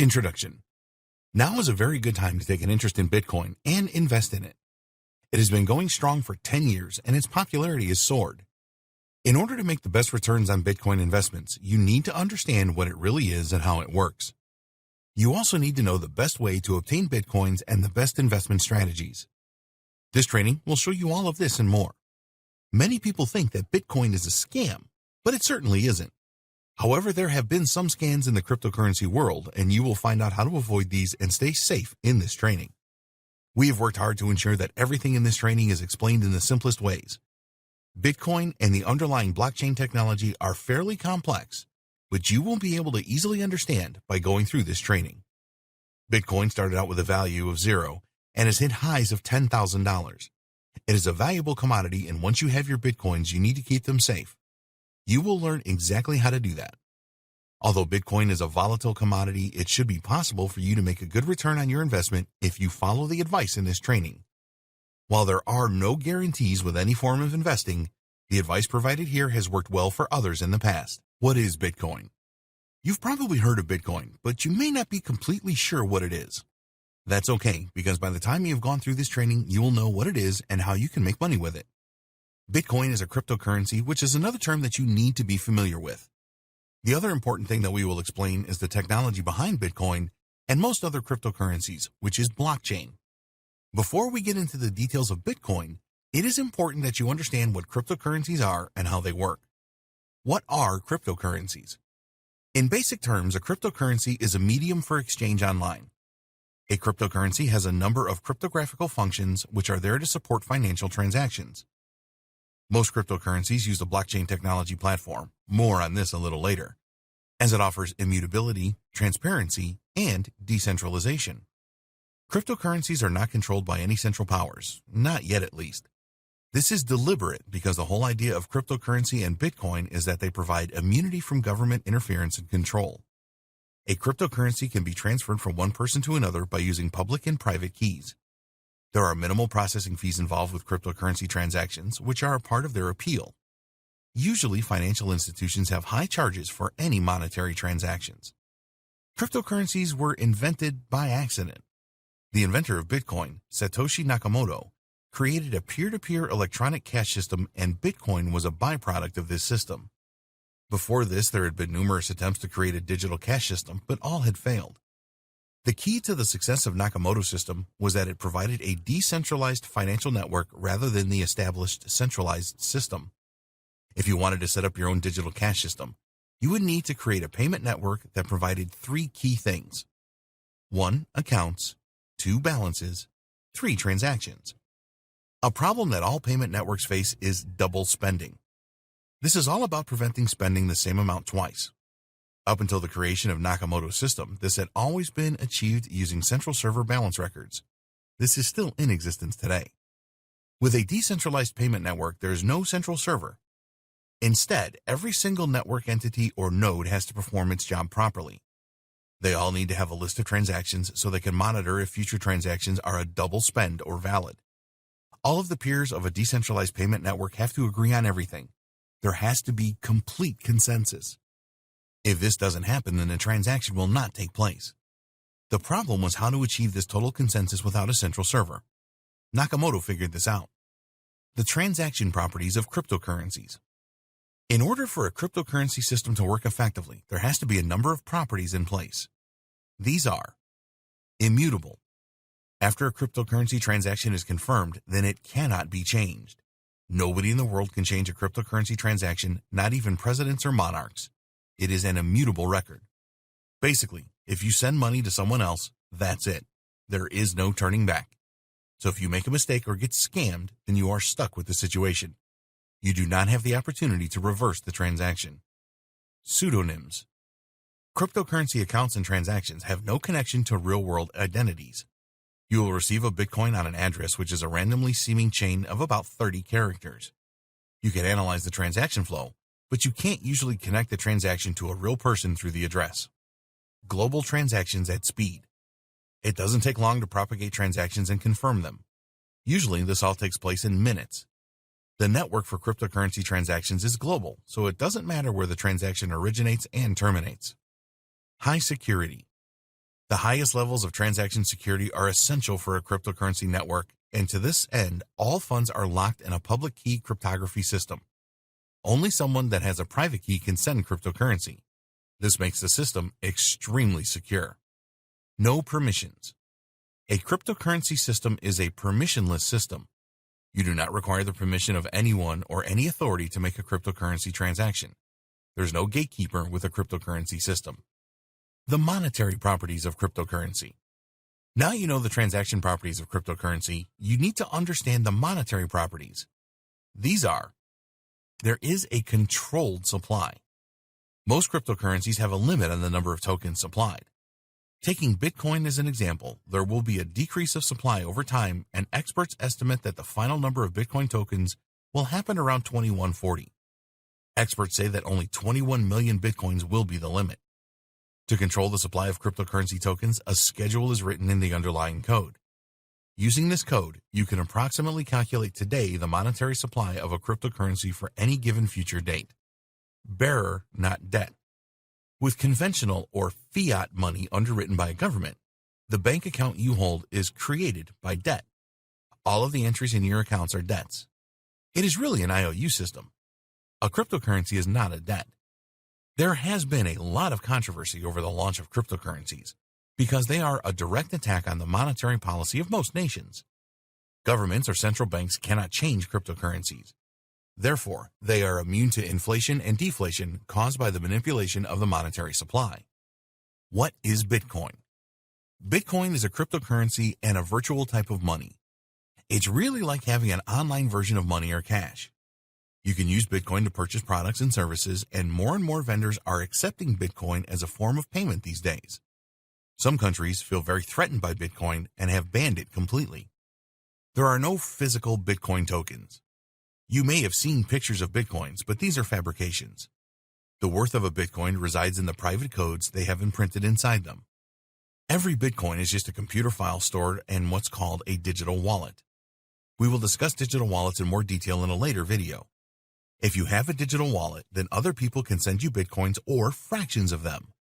Introduction. Now is a very good time to take an interest in Bitcoin and invest in it. It has been going strong for 10 years and its popularity has soared. In order to make the best returns on Bitcoin investments, you need to understand what it really is and how it works. You also need to know the best way to obtain Bitcoins and the best investment strategies. This training will show you all of this and more. Many people think that Bitcoin is a scam, but it certainly isn't. However, there have been some scams in the cryptocurrency world, and you will find out how to avoid these and stay safe in this training. We have worked hard to ensure that everything in this training is explained in the simplest ways. Bitcoin and the underlying blockchain technology are fairly complex, but you will be able to easily understand by going through this training. Bitcoin started out with a value of 0 and has hit highs of $10,000. It is a valuable commodity, and once you have your Bitcoins, you need to keep them safe. You will learn exactly how to do that. Although Bitcoin is a volatile commodity, it should be possible for you to make a good return on your investment if you follow the advice in this training. While there are no guarantees with any form of investing, the advice provided here has worked well for others in the past. What is Bitcoin? You've probably heard of Bitcoin, but you may not be completely sure what it is. That's okay, because by the time you've gone through this training, you will know what it is and how you can make money with it. Bitcoin is a cryptocurrency, which is another term that you need to be familiar with. The other important thing that we will explain is the technology behind Bitcoin and most other cryptocurrencies, which is blockchain. Before we get into the details of Bitcoin, it is important that you understand what cryptocurrencies are and how they work. What are cryptocurrencies? In basic terms, a cryptocurrency is a medium for exchange online. A cryptocurrency has a number of cryptographical functions which are there to support financial transactions. Most cryptocurrencies use the blockchain technology platform, more on this a little later, as it offers immutability, transparency, and decentralization. Cryptocurrencies are not controlled by any central powers, not yet at least. This is deliberate because the whole idea of cryptocurrency and Bitcoin is that they provide immunity from government interference and control. A cryptocurrency can be transferred from one person to another by using public and private keys. There are minimal processing fees involved with cryptocurrency transactions, which are a part of their appeal. Usually, financial institutions have high charges for any monetary transactions. Cryptocurrencies were invented by accident. The inventor of Bitcoin, Satoshi Nakamoto, created a peer-to-peer electronic cash system, and Bitcoin was a byproduct of this system. Before this, there had been numerous attempts to create a digital cash system, but all had failed. The key to the success of Nakamoto's system was that it provided a decentralized financial network rather than the established centralized system. If you wanted to set up your own digital cash system, you would need to create a payment network that provided 3 key things. 1. Accounts. 2. Balances. 3. Transactions. A problem that all payment networks face is double spending. This is all about preventing spending the same amount twice. Up until the creation of Nakamoto's system, this had always been achieved using central server balance records. This is still in existence today. With a decentralized payment network, there is no central server. Instead, every single network entity or node has to perform its job properly. They all need to have a list of transactions so they can monitor if future transactions are a double spend or valid. All of the peers of a decentralized payment network have to agree on everything. There has to be complete consensus. If this doesn't happen, then the transaction will not take place. The problem was how to achieve this total consensus without a central server. Nakamoto figured this out. The transaction properties of cryptocurrencies. In order for a cryptocurrency system to work effectively, there has to be a number of properties in place. These are immutable. After a cryptocurrency transaction is confirmed, then it cannot be changed. Nobody in the world can change a cryptocurrency transaction, not even presidents or monarchs. It is an immutable record. Basically, if you send money to someone else, that's it. There is no turning back. So if you make a mistake or get scammed, then you are stuck with the situation. You do not have the opportunity to reverse the transaction. Pseudonyms. Cryptocurrency accounts and transactions have no connection to real-world identities. You will receive a Bitcoin on an address which is a randomly seeming chain of about 30 characters. You can analyze the transaction flow, but you can't usually connect the transaction to a real person through the address. Global transactions at speed. It doesn't take long to propagate transactions and confirm them. Usually, this all takes place in minutes. The network for cryptocurrency transactions is global, so it doesn't matter where the transaction originates and terminates. High security. The highest levels of transaction security are essential for a cryptocurrency network, and to this end, all funds are locked in a public key cryptography system. Only someone that has a private key can send cryptocurrency. This makes the system extremely secure. No permissions. A cryptocurrency system is a permissionless system. You do not require the permission of anyone or any authority to make a cryptocurrency transaction. There's no gatekeeper with a cryptocurrency system. The monetary properties of cryptocurrency. Now you know the transaction properties of cryptocurrency, you need to understand the monetary properties. These are: there is a controlled supply. Most cryptocurrencies have a limit on the number of tokens supplied. Taking Bitcoin as an example, there will be a decrease of supply over time, and experts estimate that the final number of Bitcoin tokens will happen around 2140. Experts say that only 21 million Bitcoins will be the limit. To control the supply of cryptocurrency tokens, a schedule is written in the underlying code. Using this code, you can approximately calculate today the monetary supply of a cryptocurrency for any given future date. Bearer, not debt. With conventional or fiat money underwritten by a government, the bank account you hold is created by debt. All of the entries in your accounts are debts. It is really an IOU system. A cryptocurrency is not a debt. There has been a lot of controversy over the launch of cryptocurrencies because they are a direct attack on the monetary policy of most nations. Governments or central banks cannot change cryptocurrencies. Therefore, they are immune to inflation and deflation caused by the manipulation of the monetary supply. What is Bitcoin? Bitcoin is a cryptocurrency and a virtual type of money. It's really like having an online version of money or cash. You can use Bitcoin to purchase products and services, and more vendors are accepting Bitcoin as a form of payment these days. Some countries feel very threatened by Bitcoin and have banned it completely. There are no physical Bitcoin tokens. You may have seen pictures of Bitcoins, but these are fabrications. The worth of a Bitcoin resides in the private codes they have imprinted inside them. Every Bitcoin is just a computer file stored in what's called a digital wallet. We will discuss digital wallets in more detail in a later video. If you have a digital wallet, then other people can send you Bitcoins or fractions of them.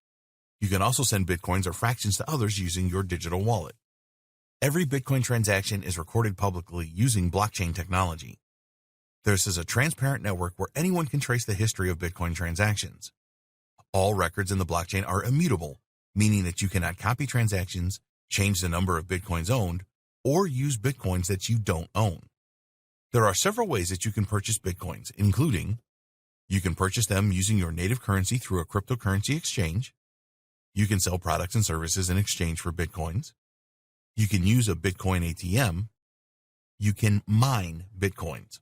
You can also send Bitcoins or fractions to others using your digital wallet. Every Bitcoin transaction is recorded publicly using blockchain technology. This is a transparent network where anyone can trace the history of Bitcoin transactions. All records in the blockchain are immutable, meaning that you cannot copy transactions, change the number of Bitcoins owned, or use Bitcoins that you don't own. There are several ways that you can purchase Bitcoins, including: you can purchase them using your native currency through a cryptocurrency exchange. You can sell products and services in exchange for Bitcoins. You can use a Bitcoin ATM. You can mine Bitcoins.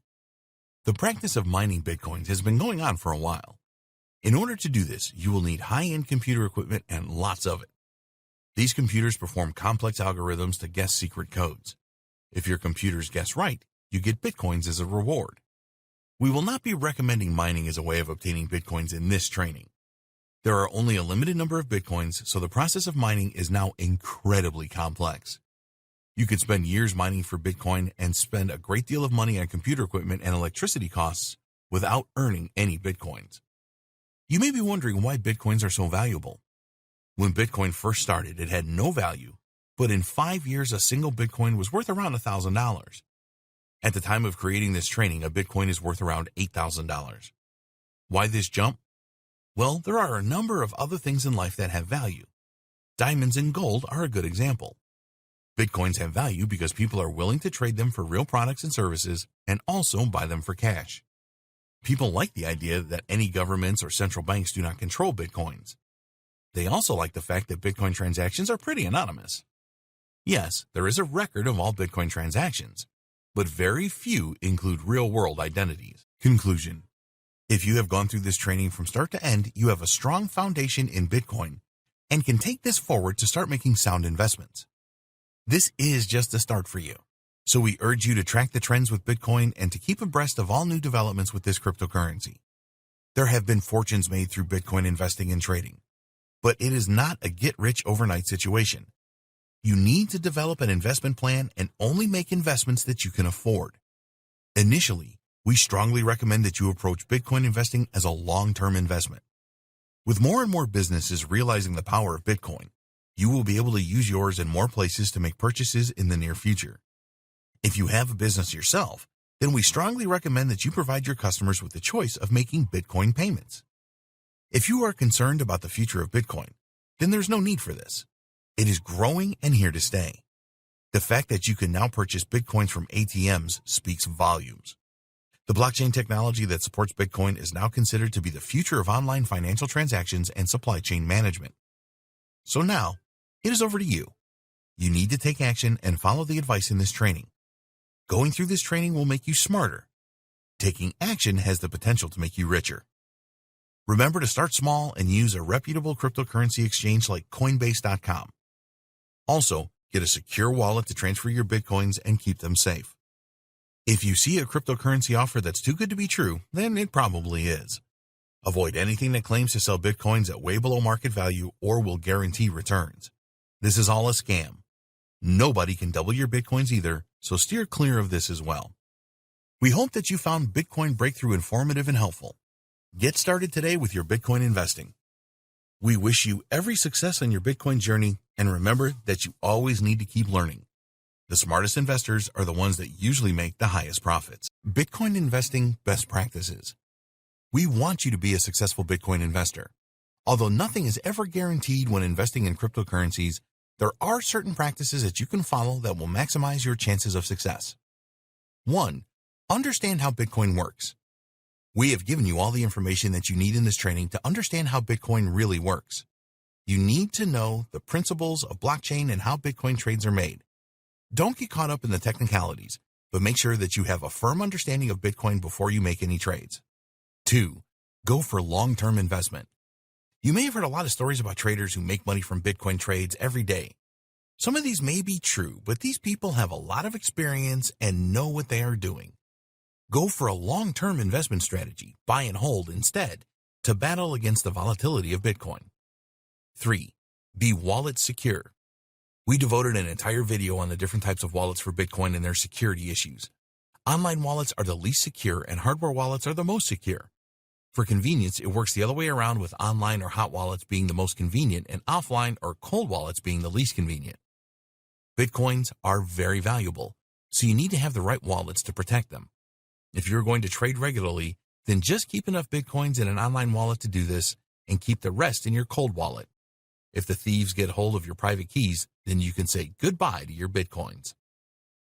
The practice of mining Bitcoins has been going on for a while. In order to do this, you will need high-end computer equipment and lots of it. These computers perform complex algorithms to guess secret codes. If your computers guess right, you get Bitcoins as a reward. We will not be recommending mining as a way of obtaining Bitcoins in this training. There are only a limited number of Bitcoins, so the process of mining is now incredibly complex. You could spend years mining for Bitcoin and spend a great deal of money on computer equipment and electricity costs without earning any Bitcoins. You may be wondering why Bitcoins are so valuable. When Bitcoin first started, it had no value, but in 5 years, a single Bitcoin was worth around $1,000. At the time of creating this training, a Bitcoin is worth around $8,000. Why this jump? Well, there are a number of other things in life that have value. Diamonds and gold are a good example. Bitcoins have value because people are willing to trade them for real products and services and also buy them for cash. People like the idea that any governments or central banks do not control Bitcoins. They also like the fact that Bitcoin transactions are pretty anonymous. Yes, there is a record of all Bitcoin transactions, but very few include real-world identities. Conclusion: if you have gone through this training from start to end, you have a strong foundation in Bitcoin and can take this forward to start making sound investments. This is just a start for you, so we urge you to track the trends with Bitcoin and to keep abreast of all new developments with this cryptocurrency. There have been fortunes made through Bitcoin investing and trading, but it is not a get-rich-overnight situation. You need to develop an investment plan and only make investments that you can afford. Initially, we strongly recommend that you approach Bitcoin investing as a long-term investment. With more and more businesses realizing the power of Bitcoin, You will be able to use yours in more places to make purchases in the near future. If you have a business yourself, then we strongly recommend that you provide your customers with the choice of making Bitcoin payments. If you are concerned about the future of Bitcoin, then there's no need for this. It is growing and here to stay. The fact that you can now purchase Bitcoins from ATMs speaks volumes. The blockchain technology that supports Bitcoin is now considered to be the future of online financial transactions and supply chain management. So now, it is over to you. You need to take action and follow the advice in this training. Going through this training will make you smarter. Taking action has the potential to make you richer. Remember to start small and use a reputable cryptocurrency exchange like Coinbase.com. Also, get a secure wallet to transfer your Bitcoins and keep them safe. If you see a cryptocurrency offer that's too good to be true, then it probably is. Avoid anything that claims to sell Bitcoins at way below market value or will guarantee returns. This is all a scam. Nobody can double your Bitcoins either, so steer clear of this as well. We hope that you found Bitcoin Breakthrough informative and helpful. Get started today with your Bitcoin investing. We wish you every success on your Bitcoin journey, and remember that you always need to keep learning. The smartest investors are the ones that usually make the highest profits. Bitcoin investing best practices. We want you to be a successful Bitcoin investor. Although nothing is ever guaranteed when investing in cryptocurrencies, there are certain practices that you can follow that will maximize your chances of success. 1. Understand how Bitcoin works. We have given you all the information that you need in this training to understand how Bitcoin really works. You need to know the principles of blockchain and how Bitcoin trades are made. Don't get caught up in the technicalities, but make sure that you have a firm understanding of Bitcoin before you make any trades. 2. Go for long-term investment. You may have heard a lot of stories about traders who make money from Bitcoin trades every day. Some of these may be true, but these people have a lot of experience and know what they are doing. Go for a long-term investment strategy, buy and hold instead, to battle against the volatility of Bitcoin. 3. Be wallet secure. We devoted an entire video on the different types of wallets for Bitcoin and their security issues. Online wallets are the least secure and hardware wallets are the most secure. For convenience, it works the other way around, with online or hot wallets being the most convenient and offline or cold wallets being the least convenient. Bitcoins are very valuable, so you need to have the right wallets to protect them. If you're going to trade regularly, then just keep enough Bitcoins in an online wallet to do this and keep the rest in your cold wallet. If the thieves get hold of your private keys, then you can say goodbye to your Bitcoins.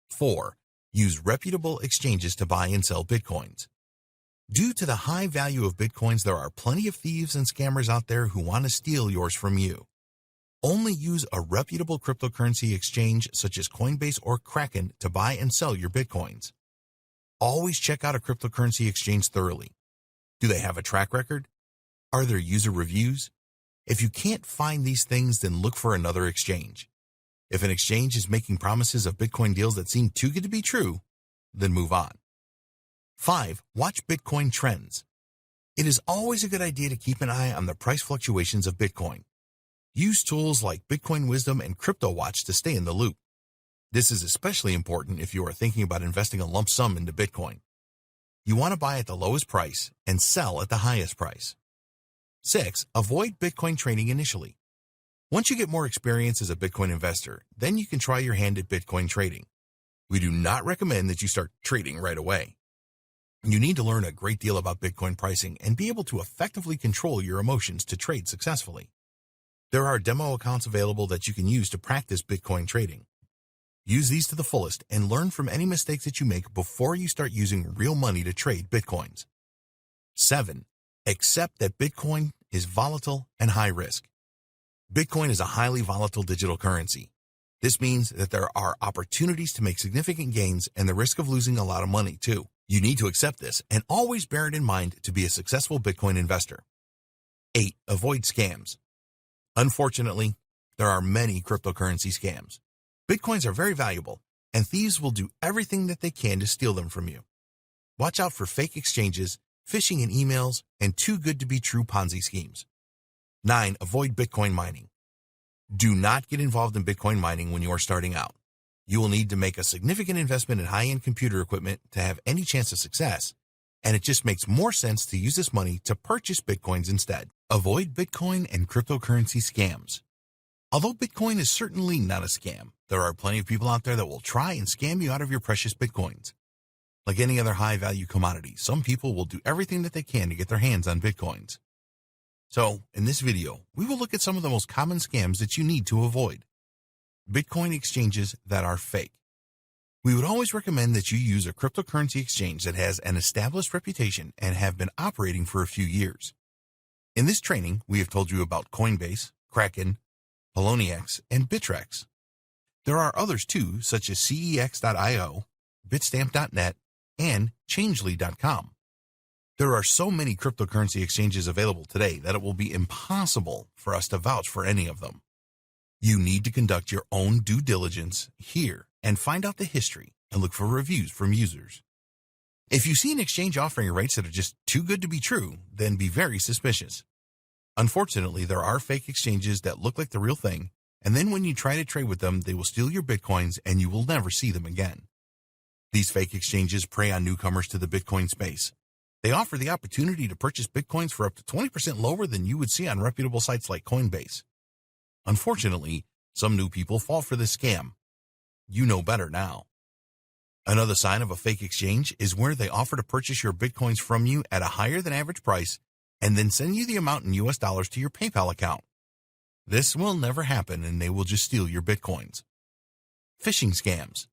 4. Use reputable exchanges to buy and sell Bitcoins. Due to the high value of Bitcoins, there are plenty of thieves and scammers out there who want to steal yours from you. Only use a reputable cryptocurrency exchange such as Coinbase or Kraken to buy and sell your Bitcoins. Always check out a cryptocurrency exchange thoroughly. Do they have a track record? Are there user reviews? If you can't find these things, then look for another exchange. If an exchange is making promises of Bitcoin deals that seem too good to be true, then move on. 5. Watch Bitcoin trends. It is always a good idea to keep an eye on the price fluctuations of Bitcoin. Use tools like Bitcoin Wisdom and CryptoWatch to stay in the loop. This is especially important if you are thinking about investing a lump sum into Bitcoin. You want to buy at the lowest price and sell at the highest price. 6. Avoid Bitcoin trading initially. Once you get more experience as a Bitcoin investor, then you can try your hand at Bitcoin trading. We do not recommend that you start trading right away. You need to learn a great deal about Bitcoin pricing and be able to effectively control your emotions to trade successfully. There are demo accounts available that you can use to practice Bitcoin trading. Use these to the fullest and learn from any mistakes that you make before you start using real money to trade Bitcoins. 7. Accept that Bitcoin is volatile and high risk. Bitcoin is a highly volatile digital currency. This means that there are opportunities to make significant gains and the risk of losing a lot of money too. You need to accept this and always bear it in mind to be a successful Bitcoin investor. 8. Avoid scams. Unfortunately, there are many cryptocurrency scams. Bitcoins are very valuable, and thieves will do everything that they can to steal them from you. Watch out for fake exchanges, phishing in emails, and too good to be true Ponzi schemes. 9. Avoid Bitcoin mining. Do not get involved in Bitcoin mining when you are starting out. You will need to make a significant investment in high-end computer equipment to have any chance of success, and it just makes more sense to use this money to purchase Bitcoins instead. Avoid Bitcoin and cryptocurrency scams. Although Bitcoin is certainly not a scam, there are plenty of people out there that will try and scam you out of your precious Bitcoins. Like any other high-value commodity, some people will do everything that they can to get their hands on Bitcoins. So, in this video, we will look at some of the most common scams that you need to avoid. Bitcoin exchanges that are fake. We would always recommend that you use a cryptocurrency exchange that has an established reputation and have been operating for a few years. In this training, we have told you about Coinbase, Kraken, Poloniex, and Bittrex. There are others too, such as CEX.io, Bitstamp.net, and Changely.com. There are so many cryptocurrency exchanges available today that it will be impossible for us to vouch for any of them. You need to conduct your own due diligence here and find out the history and look for reviews from users. If you see an exchange offering rates that are just too good to be true, then be very suspicious. Unfortunately, there are fake exchanges that look like the real thing, and then when you try to trade with them, they will steal your Bitcoins and you will never see them again. These fake exchanges prey on newcomers to the Bitcoin space. They offer the opportunity to purchase Bitcoins for up to 20% lower than you would see on reputable sites like Coinbase. Unfortunately, some new people fall for this scam. You know better now. Another sign of a fake exchange is where they offer to purchase your Bitcoins from you at a higher than average price and then send you the amount in US dollars to your PayPal account. This will never happen and they will just steal your Bitcoins. Phishing scams.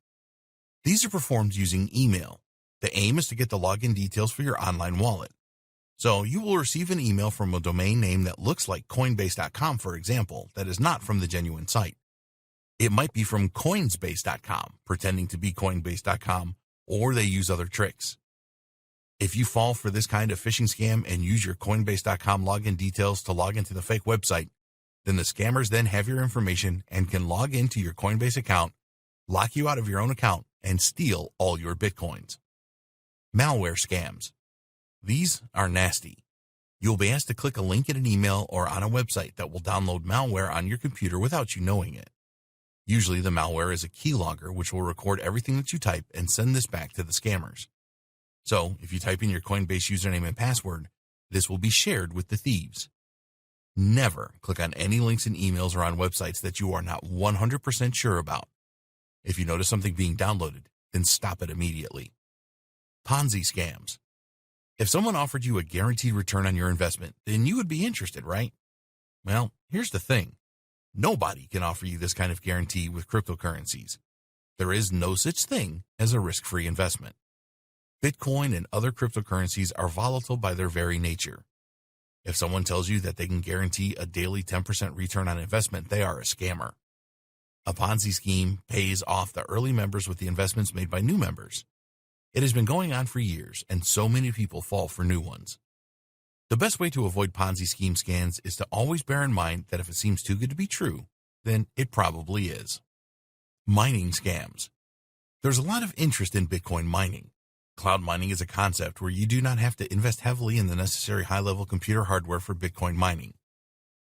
These are performed using email. The aim is to get the login details for your online wallet. So you will receive an email from a domain name that looks like Coinbase.com, for example, that is not from the genuine site. It might be from Coinsbase.com, pretending to be Coinbase.com, or they use other tricks. If you fall for this kind of phishing scam and use your Coinbase.com login details to log into the fake website, then the scammers then have your information and can log into your Coinbase account, lock you out of your own account, and steal all your Bitcoins. Malware scams. These are nasty. You'll be asked to click a link in an email or on a website that will download malware on your computer without you knowing it. Usually the malware is a keylogger which will record everything that you type and send this back to the scammers. So, if you type in your Coinbase username and password, this will be shared with the thieves. Never click on any links in emails or on websites that you are not 100% sure about. If you notice something being downloaded, then stop it immediately. Ponzi scams. If someone offered you a guaranteed return on your investment, then you would be interested, right? Well, here's the thing. Nobody can offer you this kind of guarantee with cryptocurrencies. There is no such thing as a risk-free investment. Bitcoin and other cryptocurrencies are volatile by their very nature. If someone tells you that they can guarantee a daily 10% return on investment, they are a scammer. A Ponzi scheme pays off the early members with the investments made by new members. It has been going on for years, and so many people fall for new ones. The best way to avoid Ponzi scheme scams is to always bear in mind that if it seems too good to be true, then it probably is. Mining scams. There's a lot of interest in Bitcoin mining. Cloud mining is a concept where you do not have to invest heavily in the necessary high-level computer hardware for Bitcoin mining.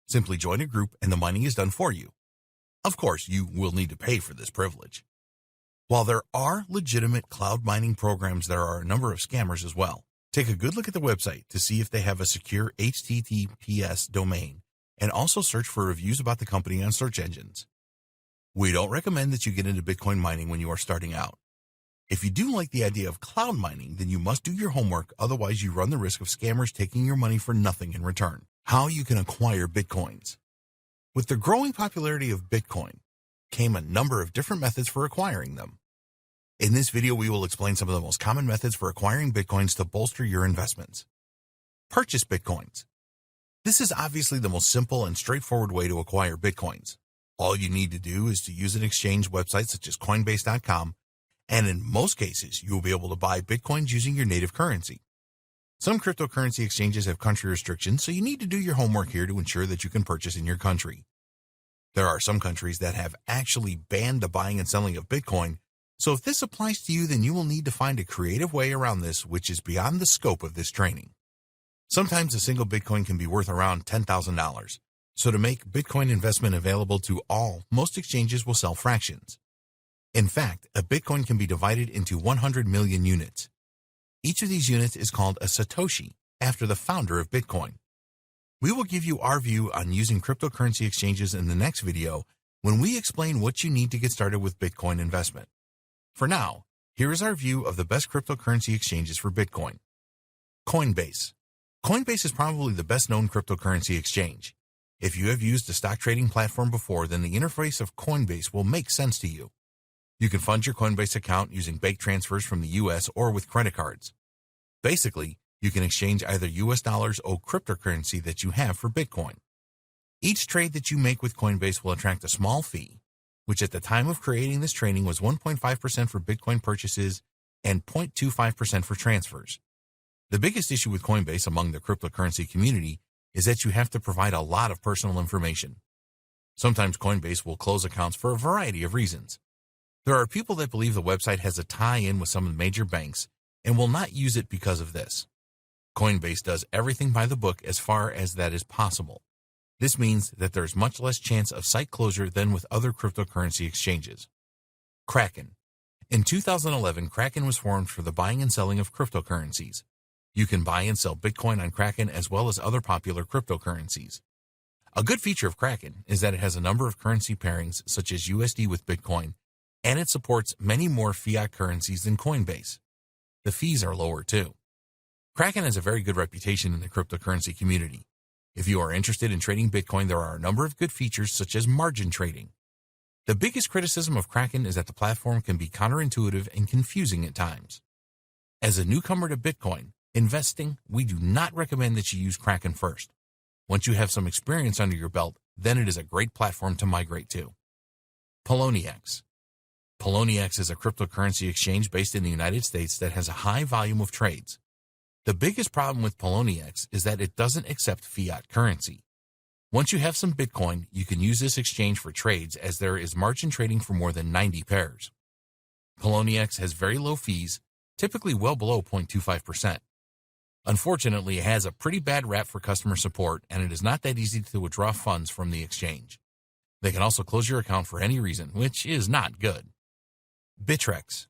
Simply join a group and the mining is done for you. Of course, you will need to pay for this privilege. While there are legitimate cloud mining programs, there are a number of scammers as well. Take a good look at the website to see if they have a secure HTTPS domain, and also search for reviews about the company on search engines. We don't recommend that you get into Bitcoin mining when you are starting out. If you do like the idea of cloud mining, then you must do your homework, otherwise you run the risk of scammers taking your money for nothing in return. How you can acquire Bitcoins. With the growing popularity of Bitcoin came a number of different methods for acquiring them. In this video, we will explain some of the most common methods for acquiring Bitcoins to bolster your investments. Purchase Bitcoins. This is obviously the most simple and straightforward way to acquire Bitcoins. All you need to do is to use an exchange website such as Coinbase.com, and in most cases, you will be able to buy Bitcoins using your native currency. Some cryptocurrency exchanges have country restrictions, so you need to do your homework here to ensure that you can purchase in your country. There are some countries that have actually banned the buying and selling of Bitcoin, so if this applies to you, then you will need to find a creative way around this, which is beyond the scope of this training. Sometimes a single Bitcoin can be worth around $10,000. So to make Bitcoin investment available to all, most exchanges will sell fractions. In fact, a Bitcoin can be divided into 100 million units. Each of these units is called a Satoshi, after the founder of Bitcoin. We will give you our view on using cryptocurrency exchanges in the next video when we explain what you need to get started with Bitcoin investment. For now, here is our view of the best cryptocurrency exchanges for Bitcoin. Coinbase. Coinbase is probably the best known cryptocurrency exchange. If you have used a stock trading platform before, then the interface of Coinbase will make sense to you. You can fund your Coinbase account using bank transfers from the US or with credit cards. Basically, you can exchange either US dollars or cryptocurrency that you have for Bitcoin. Each trade that you make with Coinbase will attract a small fee, which at the time of creating this trading was 1.5% for Bitcoin purchases and 0.25% for transfers. The biggest issue with Coinbase among the cryptocurrency community is that you have to provide a lot of personal information. Sometimes Coinbase will close accounts for a variety of reasons. There are people that believe the website has a tie-in with some of the major banks and will not use it because of this. Coinbase does everything by the book as far as that is possible. This means that there is much less chance of site closure than with other cryptocurrency exchanges. Kraken. In 2011, Kraken was formed for the buying and selling of cryptocurrencies. You can buy and sell Bitcoin on Kraken as well as other popular cryptocurrencies. A good feature of Kraken is that it has a number of currency pairings such as USD with Bitcoin, and it supports many more fiat currencies than Coinbase. The fees are lower too. Kraken has a very good reputation in the cryptocurrency community. If you are interested in trading Bitcoin, there are a number of good features such as margin trading. The biggest criticism of Kraken is that the platform can be counterintuitive and confusing at times. As a newcomer to Bitcoin investing, we do not recommend that you use Kraken first. Once you have some experience under your belt, then it is a great platform to migrate to. Poloniex. Poloniex is a cryptocurrency exchange based in the United States that has a high volume of trades. The biggest problem with Poloniex is that it doesn't accept fiat currency. Once you have some Bitcoin, you can use this exchange for trades as there is margin trading for more than 90 pairs. Poloniex has very low fees, typically well below 0.25%. Unfortunately, it has a pretty bad rap for customer support, and it is not that easy to withdraw funds from the exchange. They can also close your account for any reason, which is not good. Bittrex.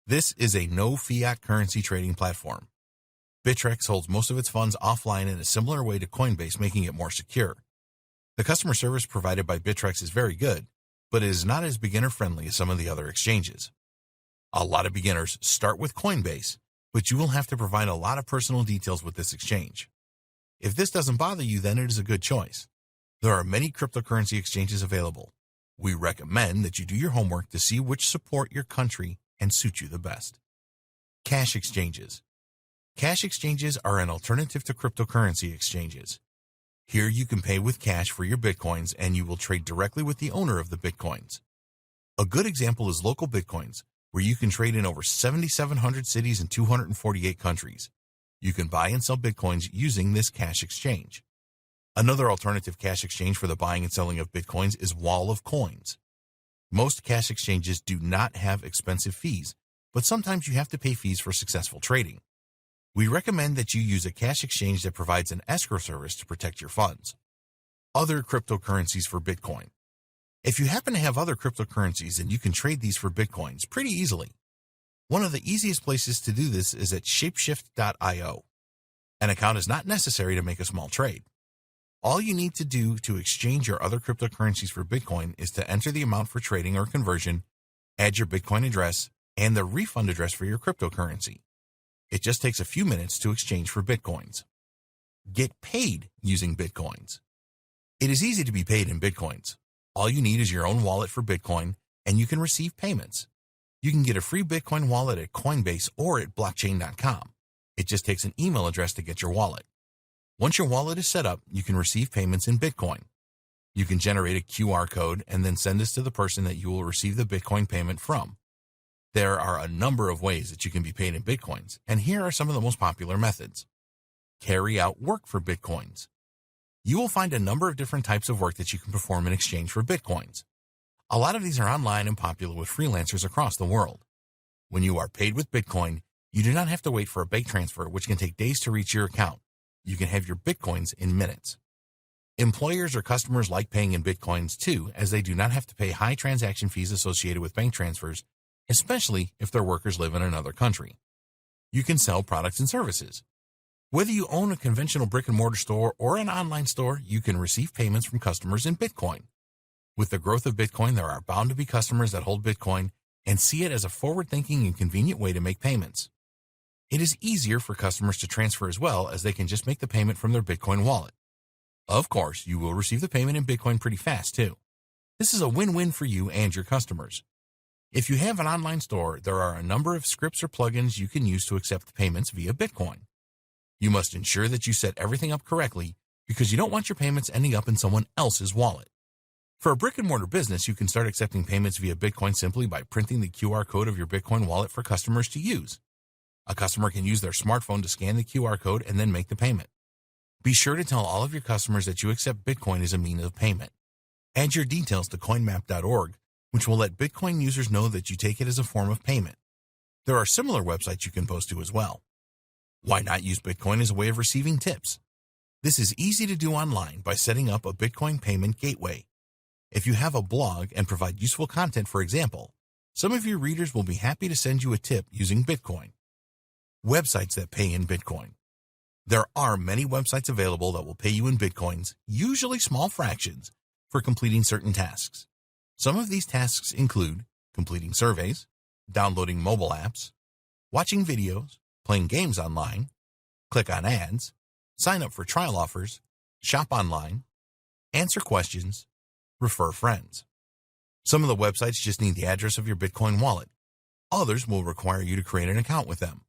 This is a no fiat currency trading platform. Bittrex holds most of its funds offline in a similar way to Coinbase, making it more secure. The customer service provided by Bittrex is very good, but it is not as beginner-friendly as some of the other exchanges. A lot of beginners start with Coinbase, but you will have to provide a lot of personal details with this exchange. If this doesn't bother you, then it is a good choice. There are many cryptocurrency exchanges available. We recommend that you do your homework to see which support your country and suit you the best. Cash exchanges. Cash exchanges are an alternative to cryptocurrency exchanges. Here you can pay with cash for your Bitcoins and you will trade directly with the owner of the Bitcoins. A good example is Local Bitcoins, where you can trade in over 7,700 cities in 248 countries. You can buy and sell Bitcoins using this cash exchange. Another alternative cash exchange for the buying and selling of Bitcoins is Wall of Coins. Most cash exchanges do not have expensive fees, but sometimes you have to pay fees for successful trading. We recommend that you use a cash exchange that provides an escrow service to protect your funds. Other cryptocurrencies for Bitcoin. If you happen to have other cryptocurrencies, then you can trade these for Bitcoins pretty easily. One of the easiest places to do this is at shapeshift.io. An account is not necessary to make a small trade. All you need to do to exchange your other cryptocurrencies for Bitcoin is to enter the amount for trading or conversion, add your Bitcoin address, and the refund address for your cryptocurrency. It just takes a few minutes to exchange for Bitcoins. Get paid using Bitcoins. It is easy to be paid in Bitcoins. All you need is your own wallet for Bitcoin, and you can receive payments. You can get a free Bitcoin wallet at Coinbase or at blockchain.com. It just takes an email address to get your wallet. Once your wallet is set up, you can receive payments in Bitcoin. You can generate a QR code and then send this to the person that you will receive the Bitcoin payment from. There are a number of ways that you can be paid in Bitcoins, and here are some of the most popular methods. Carry out work for Bitcoins. You will find a number of different types of work that you can perform in exchange for Bitcoins. A lot of these are online and popular with freelancers across the world. When you are paid with Bitcoin, you do not have to wait for a bank transfer, which can take days to reach your account. You can have your Bitcoins in minutes. Employers or customers like paying in Bitcoins too, as they do not have to pay high transaction fees associated with bank transfers, especially if their workers live in another country. You can sell products and services. Whether you own a conventional brick-and-mortar store or an online store, you can receive payments from customers in Bitcoin. With the growth of Bitcoin, there are bound to be customers that hold Bitcoin and see it as a forward-thinking and convenient way to make payments. It is easier for customers to transfer as well, as they can just make the payment from their Bitcoin wallet. Of course, you will receive the payment in Bitcoin pretty fast too. This is a win-win for you and your customers. If you have an online store, there are a number of scripts or plugins you can use to accept payments via Bitcoin. You must ensure that you set everything up correctly, because you don't want your payments ending up in someone else's wallet. For a brick-and-mortar business, you can start accepting payments via Bitcoin simply by printing the QR code of your Bitcoin wallet for customers to use. A customer can use their smartphone to scan the QR code and then make the payment. Be sure to tell all of your customers that you accept Bitcoin as a means of payment. Add your details to coinmap.org, which will let Bitcoin users know that you take it as a form of payment. There are similar websites you can post to as well. Why not use Bitcoin as a way of receiving tips? This is easy to do online by setting up a Bitcoin payment gateway. If you have a blog and provide useful content, for example, some of your readers will be happy to send you a tip using Bitcoin. Websites that pay in Bitcoin. There are many websites available that will pay you in Bitcoins, usually small fractions, for completing certain tasks. Some of these tasks include completing surveys, downloading mobile apps, watching videos, playing games online, click on ads, sign up for trial offers, shop online, answer questions, refer friends. Some of the websites just need the address of your Bitcoin wallet. Others will require you to create an account with them.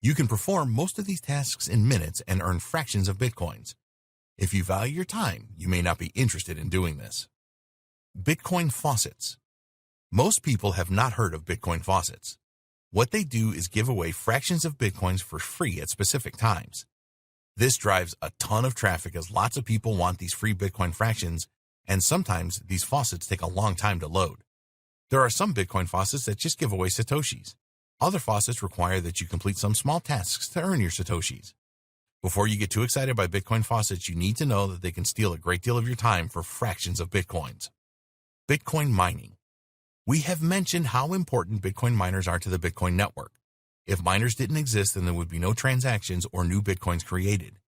You can perform most of these tasks in minutes and earn fractions of Bitcoins. If you value your time, you may not be interested in doing this. Bitcoin faucets. Most people have not heard of Bitcoin faucets. What they do is give away fractions of Bitcoins for free at specific times. This drives a ton of traffic, as lots of people want these free Bitcoin fractions, and sometimes these faucets take a long time to load. There are some Bitcoin faucets that just give away Satoshis. Other faucets require that you complete some small tasks to earn your Satoshis. Before you get too excited by Bitcoin faucets, you need to know that they can steal a great deal of your time for fractions of Bitcoins. Bitcoin mining. We have mentioned how important Bitcoin miners are to the Bitcoin network. If miners didn't exist, then there would be no transactions or new Bitcoins created.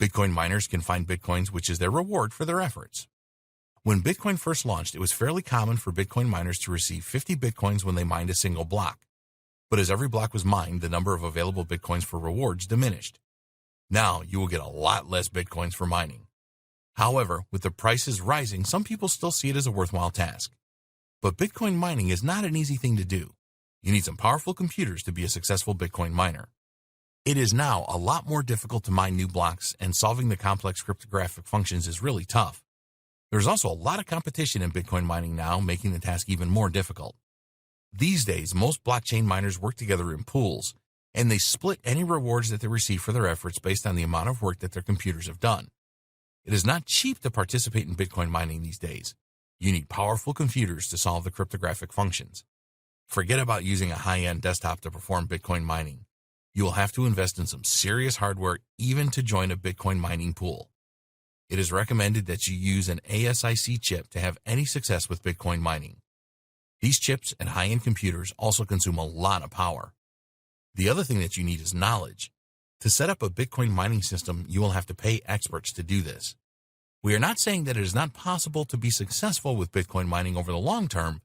Bitcoin miners can find Bitcoins, which is their reward for their efforts. When Bitcoin first launched, it was fairly common for Bitcoin miners to receive 50 Bitcoins when they mined a single block. But as every block was mined, the number of available Bitcoins for rewards diminished. Now you will get a lot less Bitcoins for mining. However, with the prices rising, some people still see it as a worthwhile task. But Bitcoin mining is not an easy thing to do. You need some powerful computers to be a successful Bitcoin miner. It is now a lot more difficult to mine new blocks, and solving the complex cryptographic functions is really tough. There's also a lot of competition in Bitcoin mining now, making the task even more difficult. These days, most blockchain miners work together in pools, and they split any rewards that they receive for their efforts based on the amount of work that their computers have done. It is not cheap to participate in Bitcoin mining these days. You need powerful computers to solve the cryptographic functions. Forget about using a high-end desktop to perform Bitcoin mining. You will have to invest in some serious hardware even to join a Bitcoin mining pool. It is recommended that you use an ASIC chip to have any success with Bitcoin mining. These chips and high-end computers also consume a lot of power. The other thing that you need is knowledge. To set up a Bitcoin mining system, you will have to pay experts to do this. We are not saying that it is not possible to be successful with Bitcoin mining over the long term,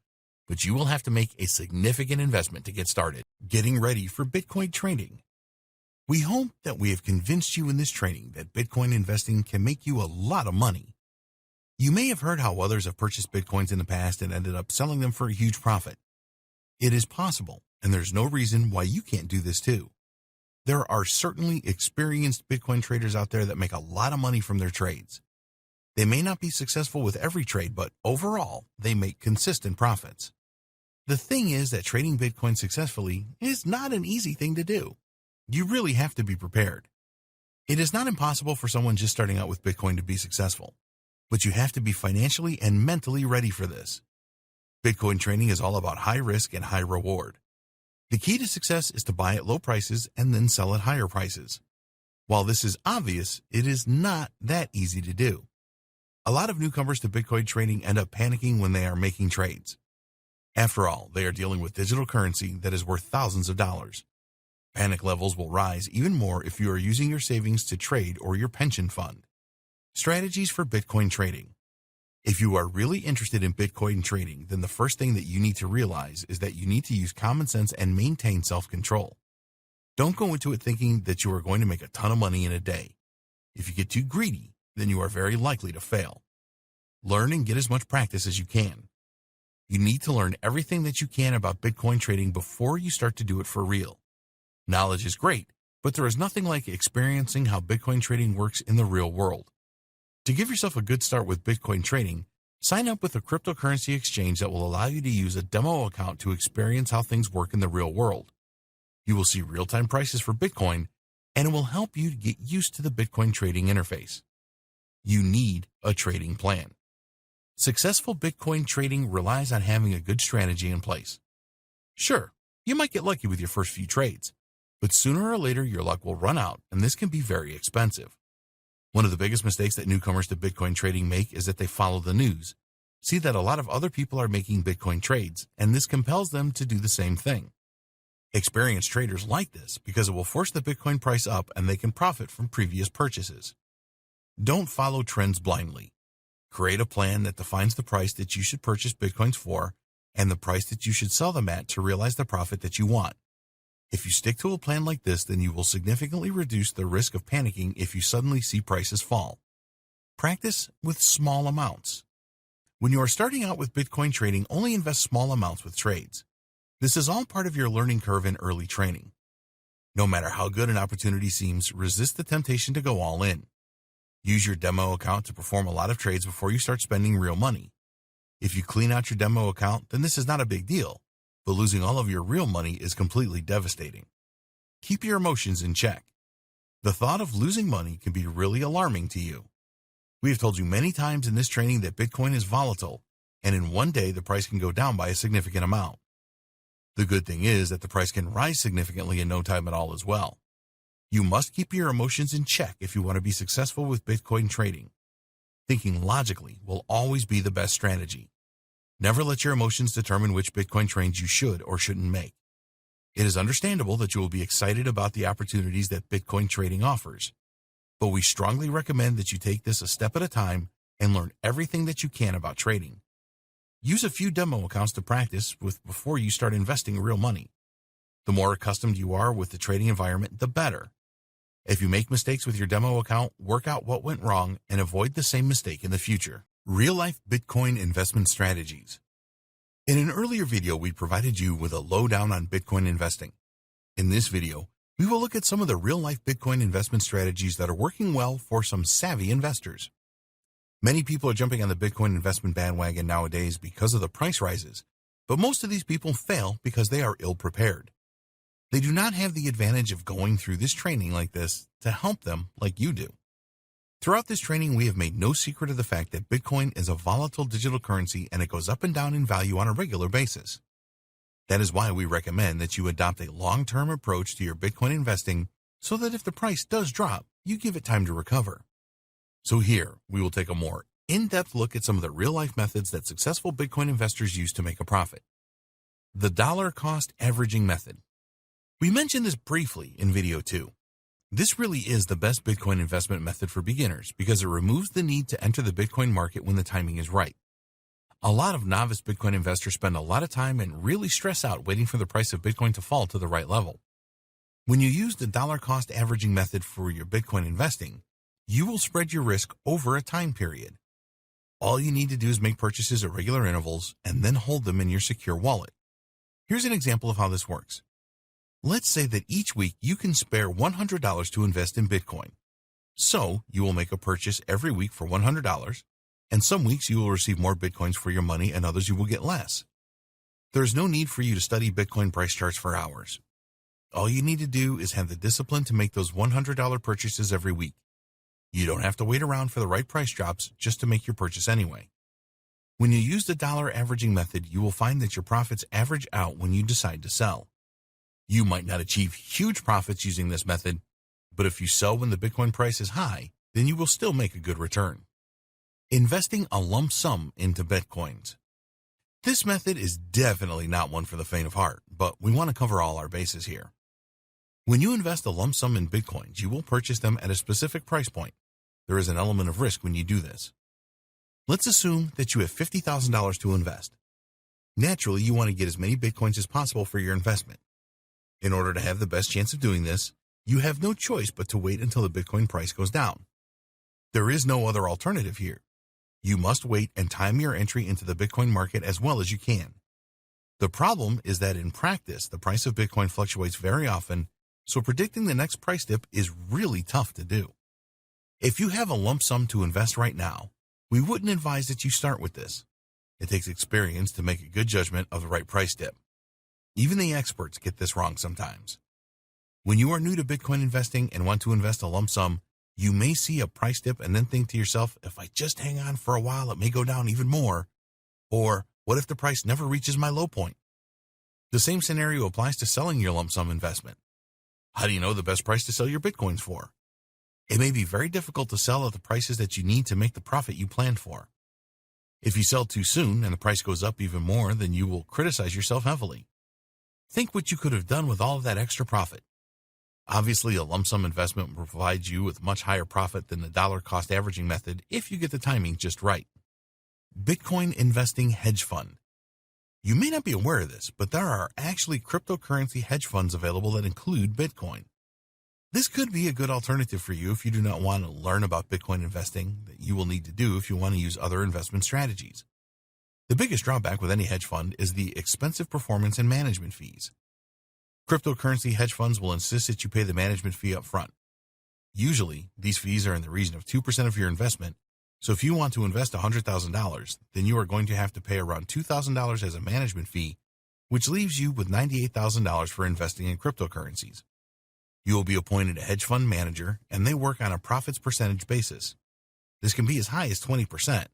but you will have to make a significant investment to get started. Getting ready for Bitcoin trading. We hope that we have convinced you in this training that Bitcoin investing can make you a lot of money. You may have heard how others have purchased Bitcoins in the past and ended up selling them for a huge profit. It is possible, and there's no reason why you can't do this too. There are certainly experienced Bitcoin traders out there that make a lot of money from their trades. They may not be successful with every trade, but overall, they make consistent profits. The thing is that trading Bitcoin successfully is not an easy thing to do. You really have to be prepared. It is not impossible for someone just starting out with Bitcoin to be successful, but you have to be financially and mentally ready for this. Bitcoin trading is all about high risk and high reward. The key to success is to buy at low prices and then sell at higher prices. While this is obvious, it is not that easy to do. A lot of newcomers to Bitcoin trading end up panicking when they are making trades. After all, they are dealing with digital currency that is worth thousands of dollars. Panic levels will rise even more if you are using your savings to trade or your pension fund. Strategies for Bitcoin trading. If you are really interested in Bitcoin trading, then the first thing that you need to realize is that you need to use common sense and maintain self-control. Don't go into it thinking that you are going to make a ton of money in a day. If you get too greedy, then you are very likely to fail. Learn and get as much practice as you can. You need to learn everything that you can about Bitcoin trading before you start to do it for real. Knowledge is great, but there is nothing like experiencing how Bitcoin trading works in the real world. To give yourself a good start with Bitcoin trading, sign up with a cryptocurrency exchange that will allow you to use a demo account to experience how things work in the real world. You will see real-time prices for Bitcoin, and it will help you to get used to the Bitcoin trading interface. You need a trading plan. Successful Bitcoin trading relies on having a good strategy in place. Sure, you might get lucky with your first few trades, but sooner or later your luck will run out, and this can be very expensive. One of the biggest mistakes that newcomers to Bitcoin trading make is that they follow the news, see that a lot of other people are making Bitcoin trades, and this compels them to do the same thing. Experienced traders like this because it will force the Bitcoin price up and they can profit from previous purchases. Don't follow trends blindly. Create a plan that defines the price that you should purchase Bitcoins for and the price that you should sell them at to realize the profit that you want. If you stick to a plan like this, then you will significantly reduce the risk of panicking if you suddenly see prices fall. Practice with small amounts. When you are starting out with Bitcoin trading, only invest small amounts with trades. This is all part of your learning curve in early training. No matter how good an opportunity seems, resist the temptation to go all in. Use your demo account to perform a lot of trades before you start spending real money. If you clean out your demo account, then this is not a big deal, but losing all of your real money is completely devastating. Keep your emotions in check. The thought of losing money can be really alarming to you. We have told you many times in this training that Bitcoin is volatile, and in one day the price can go down by a significant amount. The good thing is that the price can rise significantly in no time at all as well. You must keep your emotions in check if you want to be successful with Bitcoin trading. Thinking logically will always be the best strategy. Never let your emotions determine which Bitcoin trades you should or shouldn't make. It is understandable that you will be excited about the opportunities that Bitcoin trading offers, but we strongly recommend that you take this a step at a time and learn everything that you can about trading. Use a few demo accounts to practice with before you start investing real money. The more accustomed you are with the trading environment, the better. If you make mistakes with your demo account, work out what went wrong and avoid the same mistake in the future. Real-life Bitcoin investment strategies. In an earlier video, we provided you with a lowdown on Bitcoin investing. In this video, we will look at some of the real-life Bitcoin investment strategies that are working well for some savvy investors. Many people are jumping on the Bitcoin investment bandwagon nowadays because of the price rises, but most of these people fail because they are ill-prepared. They do not have the advantage of going through this training like this to help them like you do. Throughout this training, we have made no secret of the fact that Bitcoin is a volatile digital currency and it goes up and down in value on a regular basis. That is why we recommend that you adopt a long-term approach to your Bitcoin investing so that if the price does drop, you give it time to recover. So here, we will take a more in-depth look at some of the real-life methods that successful Bitcoin investors use to make a profit. The dollar cost averaging method. We mentioned this briefly in video 2. This really is the best Bitcoin investment method for beginners because it removes the need to enter the Bitcoin market when the timing is right. A lot of novice Bitcoin investors spend a lot of time and really stress out waiting for the price of Bitcoin to fall to the right level. When you use the dollar cost averaging method for your Bitcoin investing, you will spread your risk over a time period. All you need to do is make purchases at regular intervals and then hold them in your secure wallet. Here's an example of how this works. Let's say that each week you can spare $100 to invest in Bitcoin. So you will make a purchase every week for $100, and some weeks you will receive more Bitcoins for your money and others you will get less. There is no need for you to study Bitcoin price charts for hours. All you need to do is have the discipline to make those $100 purchases every week. You don't have to wait around for the right price drops just to make your purchase anyway. When you use the dollar averaging method, you will find that your profits average out when you decide to sell. You might not achieve huge profits using this method, but if you sell when the Bitcoin price is high, then you will still make a good return. Investing a lump sum into Bitcoins. This method is definitely not one for the faint of heart, but we want to cover all our bases here. When you invest a lump sum in Bitcoins, you will purchase them at a specific price point. There is an element of risk when you do this. Let's assume that you have $50,000 to invest. Naturally, you want to get as many Bitcoins as possible for your investment. In order to have the best chance of doing this, you have no choice but to wait until the Bitcoin price goes down. There is no other alternative here. You must wait and time your entry into the Bitcoin market as well as you can. The problem is that in practice, the price of Bitcoin fluctuates very often, so predicting the next price dip is really tough to do. If you have a lump sum to invest right now, we wouldn't advise that you start with this. It takes experience to make a good judgment of the right price dip. Even the experts get this wrong sometimes. When you are new to Bitcoin investing and want to invest a lump sum, you may see a price dip and then think to yourself, if I just hang on for a while, it may go down even more. Or, what if the price never reaches my low point? The same scenario applies to selling your lump sum investment. How do you know the best price to sell your Bitcoins for? It may be very difficult to sell at the prices that you need to make the profit you planned for. If you sell too soon and the price goes up even more, then you will criticize yourself heavily. Think what you could have done with all of that extra profit. Obviously, a lump sum investment will provide you with much higher profit than the dollar cost averaging method if you get the timing just right. Bitcoin Investing Hedge Fund. You may not be aware of this, but there are actually cryptocurrency hedge funds available that include Bitcoin. This could be a good alternative for you if you do not want to learn about Bitcoin investing that you will need to do if you want to use other investment strategies. The biggest drawback with any hedge fund is the expensive performance and management fees. Cryptocurrency hedge funds will insist that you pay the management fee up front. Usually, these fees are in the region of 2% of your investment, so if you want to invest $100,000, then you are going to have to pay around $2,000 as a management fee, which leaves you with $98,000 for investing in cryptocurrencies. You will be appointed a hedge fund manager, and they work on a profits percentage basis. This can be as high as 20%,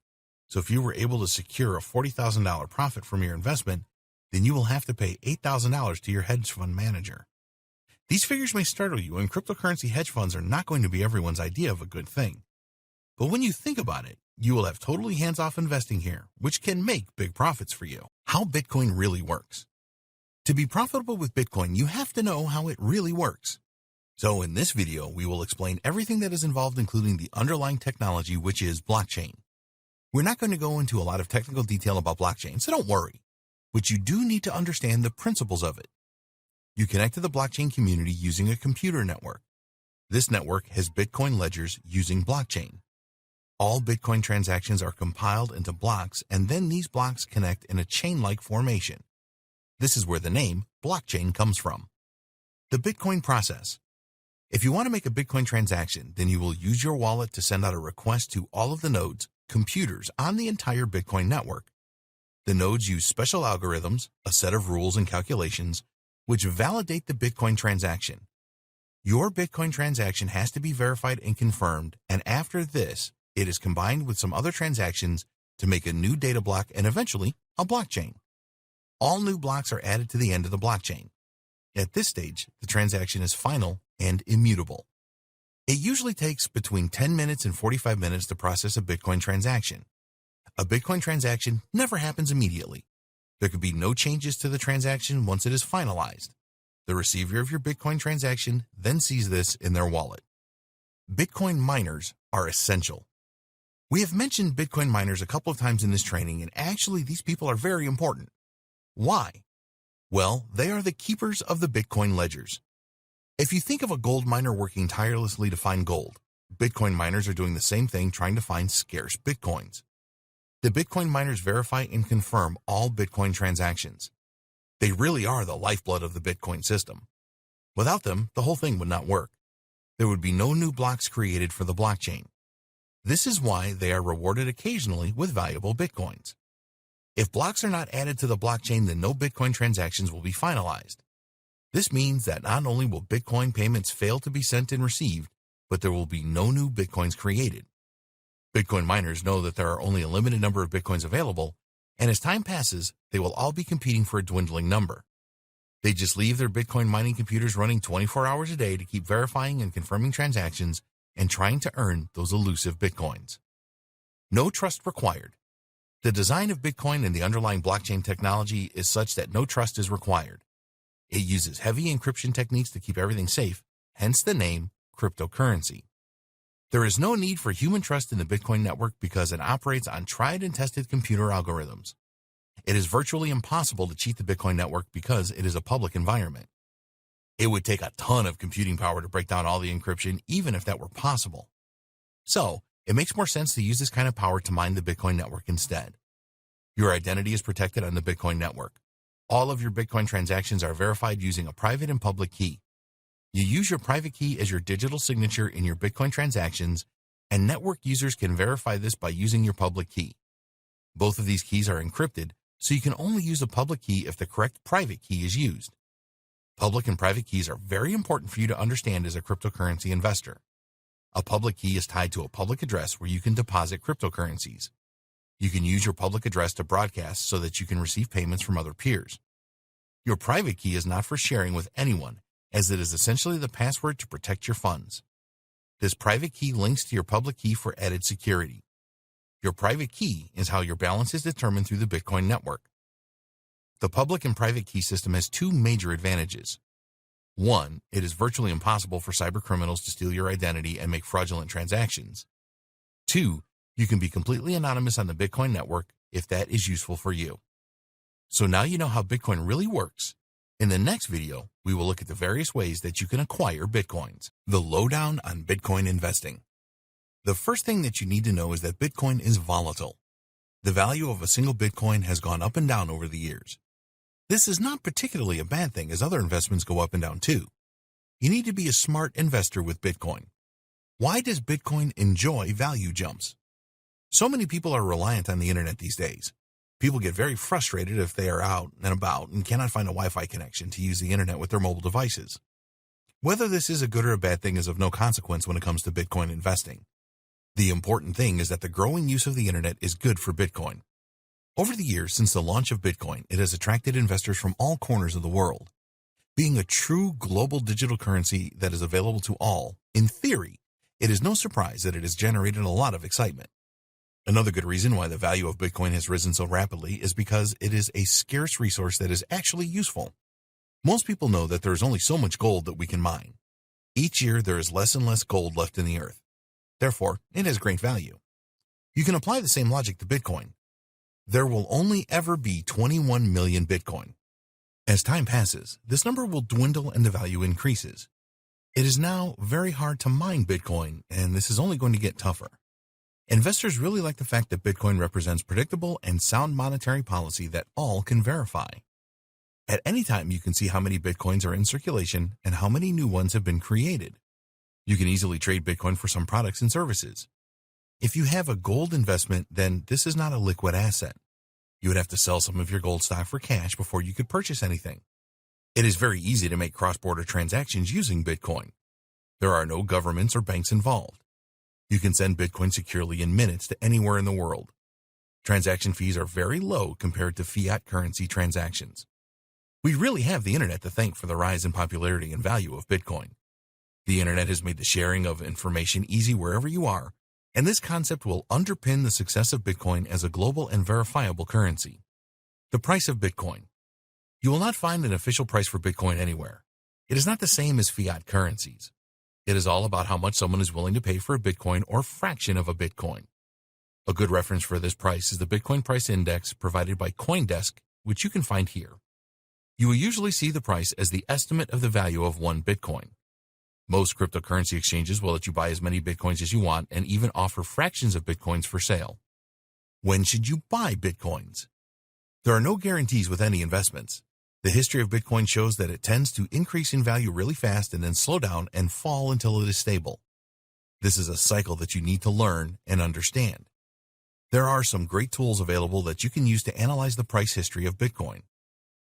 so if you were able to secure a $40,000 profit from your investment, then you will have to pay $8,000 to your hedge fund manager. These figures may startle you, and cryptocurrency hedge funds are not going to be everyone's idea of a good thing. But when you think about it, you will have totally hands-off investing here, which can make big profits for you. How Bitcoin really works. To be profitable with Bitcoin, you have to know how it really works. So in this video, we will explain everything that is involved, including the underlying technology, which is blockchain. We're not going to go into a lot of technical detail about blockchain, so don't worry. But you do need to understand the principles of it. You connect to the blockchain community using a computer network. This network has Bitcoin ledgers using blockchain. All Bitcoin transactions are compiled into blocks, and then these blocks connect in a chain-like formation. This is where the name blockchain comes from. The Bitcoin process. If you want to make a Bitcoin transaction, then you will use your wallet to send out a request to all of the nodes, computers on the entire Bitcoin network. The nodes use special algorithms, a set of rules and calculations, which validate the Bitcoin transaction. Your Bitcoin transaction has to be verified and confirmed, and after this, it is combined with some other transactions to make a new data block and eventually a blockchain. All new blocks are added to the end of the blockchain. At this stage, the transaction is final and immutable. It usually takes between 10 minutes and 45 minutes to process a Bitcoin transaction. A Bitcoin transaction never happens immediately. There could be no changes to the transaction once it is finalized. The receiver of your Bitcoin transaction then sees this in their wallet. Bitcoin miners are essential. We have mentioned Bitcoin miners a couple of times in this training, and actually these people are very important. Why? Well, they are the keepers of the Bitcoin ledgers. If you think of a gold miner working tirelessly to find gold, Bitcoin miners are doing the same thing, trying to find scarce Bitcoins. The Bitcoin miners verify and confirm all Bitcoin transactions. They really are the lifeblood of the Bitcoin system. Without them, the whole thing would not work. There would be no new blocks created for the blockchain. This is why they are rewarded occasionally with valuable Bitcoins. If blocks are not added to the blockchain, then no Bitcoin transactions will be finalized. This means that not only will Bitcoin payments fail to be sent and received, but there will be no new Bitcoins created. Bitcoin miners know that there are only a limited number of Bitcoins available, and as time passes, they will all be competing for a dwindling number. They just leave their Bitcoin mining computers running 24 hours a day to keep verifying and confirming transactions and trying to earn those elusive Bitcoins. No trust required. The design of Bitcoin and the underlying blockchain technology is such that no trust is required. It uses heavy encryption techniques to keep everything safe, hence the name cryptocurrency. There is no need for human trust in the Bitcoin network because it operates on tried and tested computer algorithms. It is virtually impossible to cheat the Bitcoin network because it is a public environment. It would take a ton of computing power to break down all the encryption, even if that were possible. So, it makes more sense to use this kind of power to mine the Bitcoin network instead. Your identity is protected on the Bitcoin network. All of your Bitcoin transactions are verified using a private and public key. You use your private key as your digital signature in your Bitcoin transactions, and network users can verify this by using your public key. Both of these keys are encrypted, so you can only use a public key if the correct private key is used. Public and private keys are very important for you to understand as a cryptocurrency investor. A public key is tied to a public address where you can deposit cryptocurrencies. You can use your public address to broadcast so that you can receive payments from other peers. Your private key is not for sharing with anyone, as it is essentially the password to protect your funds. This private key links to your public key for added security. Your private key is how your balance is determined through the Bitcoin network. The public and private key system has two major advantages. One, it is virtually impossible for cybercriminals to steal your identity and make fraudulent transactions. Two, you can be completely anonymous on the Bitcoin network if that is useful for you. So now you know how Bitcoin really works. In the next video, we will look at the various ways that you can acquire Bitcoins. The lowdown on Bitcoin investing. The first thing that you need to know is that Bitcoin is volatile. The value of a single Bitcoin has gone up and down over the years. This is not particularly a bad thing, as other investments go up and down too. You need to be a smart investor with Bitcoin. Why does Bitcoin enjoy value jumps? So many people are reliant on the internet these days. People get very frustrated if they are out and about and cannot find a Wi-Fi connection to use the internet with their mobile devices. Whether this is a good or a bad thing is of no consequence when it comes to Bitcoin investing. The important thing is that the growing use of the internet is good for Bitcoin. Over the years since the launch of Bitcoin, it has attracted investors from all corners of the world. Being a true global digital currency that is available to all, in theory, it is no surprise that it has generated a lot of excitement. Another good reason why the value of Bitcoin has risen so rapidly is because it is a scarce resource that is actually useful. Most people know that there is only so much gold that we can mine. Each year there is less and less gold left in the earth. Therefore, it has great value. You can apply the same logic to Bitcoin. There will only ever be 21 million Bitcoin. As time passes, this number will dwindle and the value increases. It is now very hard to mine Bitcoin, and this is only going to get tougher. Investors really like the fact that Bitcoin represents predictable and sound monetary policy that all can verify. At any time, you can see how many Bitcoins are in circulation and how many new ones have been created. You can easily trade Bitcoin for some products and services. If you have a gold investment, then this is not a liquid asset. You would have to sell some of your gold stock for cash before you could purchase anything. It is very easy to make cross-border transactions using Bitcoin. There are no governments or banks involved. You can send Bitcoin securely in minutes to anywhere in the world. Transaction fees are very low compared to fiat currency transactions. We really have the internet to thank for the rise in popularity and value of Bitcoin. The internet has made the sharing of information easy wherever you are, and this concept will underpin the success of Bitcoin as a global and verifiable currency. The price of Bitcoin. You will not find an official price for Bitcoin anywhere. It is not the same as fiat currencies. It is all about how much someone is willing to pay for a Bitcoin or fraction of a Bitcoin. A good reference for this price is the Bitcoin price index provided by CoinDesk, which you can find here. You will usually see the price as the estimate of the value of one Bitcoin. Most cryptocurrency exchanges will let you buy as many Bitcoins as you want and even offer fractions of Bitcoins for sale. When should you buy Bitcoins? There are no guarantees with any investments. The history of Bitcoin shows that it tends to increase in value really fast and then slow down and fall until it is stable. This is a cycle that you need to learn and understand. There are some great tools available that you can use to analyze the price history of Bitcoin.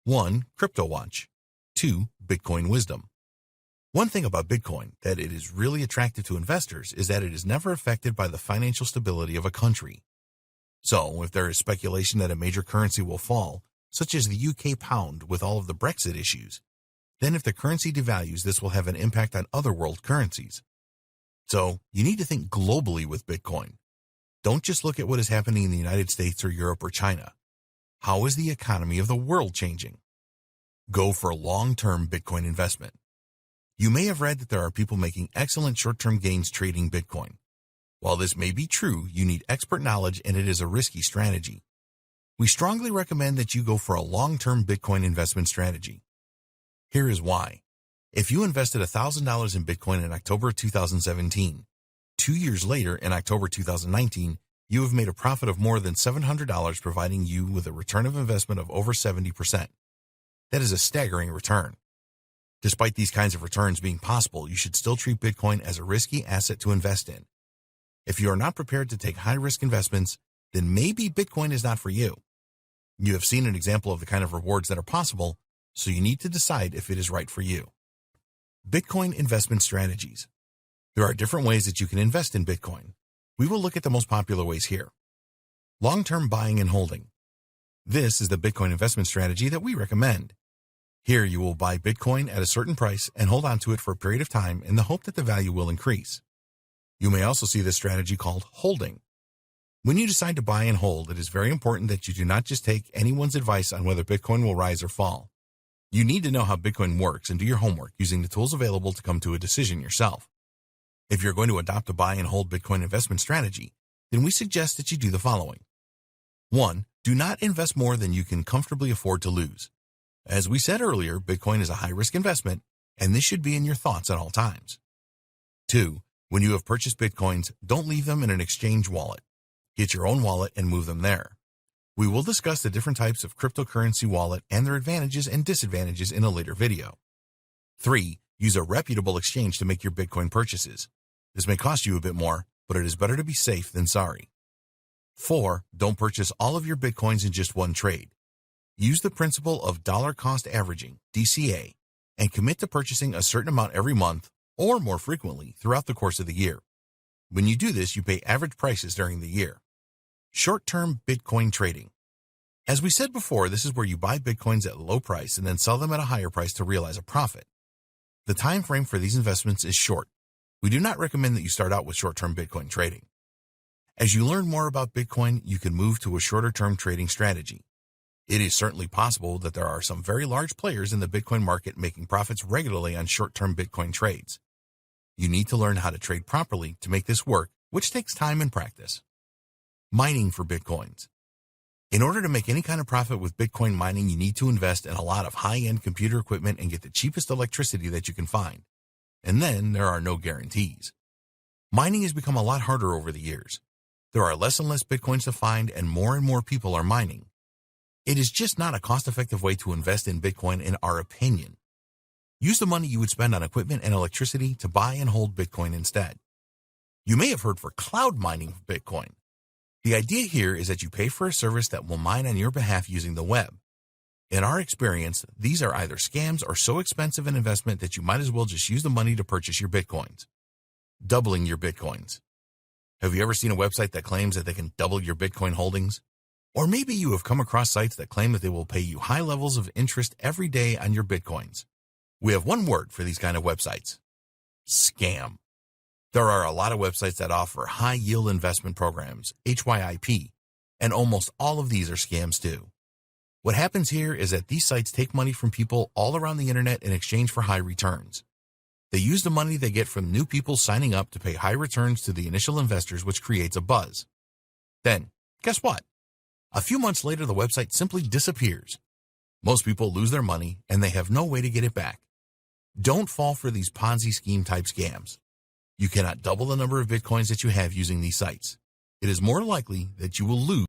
1. CryptoWatch. 2. Bitcoin Wisdom. One thing about Bitcoin that it is really attractive to investors is that it is never affected by the financial stability of a country. So, if there is speculation that a major currency will fall, such as the UK pound with all of the Brexit issues, then if the currency devalues, this will have an impact on other world currencies. So, you need to think globally with Bitcoin. Don't just look at what is happening in the United States or Europe or China. How is the economy of the world changing? Go for long-term Bitcoin investment. You may have read that there are people making excellent short-term gains trading Bitcoin. While this may be true, you need expert knowledge and it is a risky strategy. We strongly recommend that you go for a long-term Bitcoin investment strategy. Here is why. If you invested $1,000 in Bitcoin in October 2017, 2 years later in October 2019, you have made a profit of more than $700, providing you with a return of investment of over 70%. That is a staggering return. Despite these kinds of returns being possible, you should still treat Bitcoin as a risky asset to invest in. If you are not prepared to take high-risk investments, then maybe Bitcoin is not for you. You have seen an example of the kind of rewards that are possible, so you need to decide if it is right for you. Bitcoin investment strategies. There are different ways that you can invest in Bitcoin. We will look at the most popular ways here. Long-term buying and holding. This is the Bitcoin investment strategy that we recommend. Here you will buy Bitcoin at a certain price and hold on to it for a period of time in the hope that the value will increase. You may also see this strategy called holding. When you decide to buy and hold, it is very important that you do not just take anyone's advice on whether Bitcoin will rise or fall. You need to know how Bitcoin works and do your homework using the tools available to come to a decision yourself. If you're going to adopt a buy and hold Bitcoin investment strategy, then we suggest that you do the following. 1. Do not invest more than you can comfortably afford to lose. As we said earlier, Bitcoin is a high-risk investment, and this should be in your thoughts at all times. 2. When you have purchased Bitcoins, don't leave them in an exchange wallet. Get your own wallet and move them there. We will discuss the different types of cryptocurrency wallet and their advantages and disadvantages in a later video. 3. Use a reputable exchange to make your Bitcoin purchases. This may cost you a bit more, but it is better to be safe than sorry. 4. Don't purchase all of your Bitcoins in just one trade. Use the principle of dollar cost averaging, DCA, and commit to purchasing a certain amount every month or more frequently throughout the course of the year. When you do this, you pay average prices during the year. Short-term Bitcoin trading. As we said before, this is where you buy Bitcoins at a low price and then sell them at a higher price to realize a profit. The time frame for these investments is short. We do not recommend that you start out with short-term Bitcoin trading. As you learn more about Bitcoin, you can move to a shorter-term trading strategy. It is certainly possible that there are some very large players in the Bitcoin market making profits regularly on short-term Bitcoin trades. You need to learn how to trade properly to make this work, which takes time and practice. Mining for Bitcoins. In order to make any kind of profit with Bitcoin mining, you need to invest in a lot of high-end computer equipment and get the cheapest electricity that you can find. And then there are no guarantees. Mining has become a lot harder over the years. There are less and less Bitcoins to find and more people are mining. It is just not a cost-effective way to invest in Bitcoin in our opinion. Use the money you would spend on equipment and electricity to buy and hold Bitcoin instead. You may have heard for cloud mining for Bitcoin. The idea here is that you pay for a service that will mine on your behalf using the web. In our experience, these are either scams or so expensive an investment that you might as well just use the money to purchase your Bitcoins. Doubling your Bitcoins. Have you ever seen a website that claims that they can double your Bitcoin holdings? Or maybe you have come across sites that claim that they will pay you high levels of interest every day on your Bitcoins. We have one word for these kind of websites: scam. There are a lot of websites that offer high-yield investment programs, HYIP, and almost all of these are scams too. What happens here is that these sites take money from people all around the internet in exchange for high returns. They use the money they get from new people signing up to pay high returns to the initial investors, which creates a buzz. Then, guess what? A few months later, the website simply disappears. Most people lose their money, and they have no way to get it back. Don't fall for these Ponzi scheme-type scams. You cannot double the number of Bitcoins that you have using these sites. It is more likely that you will lose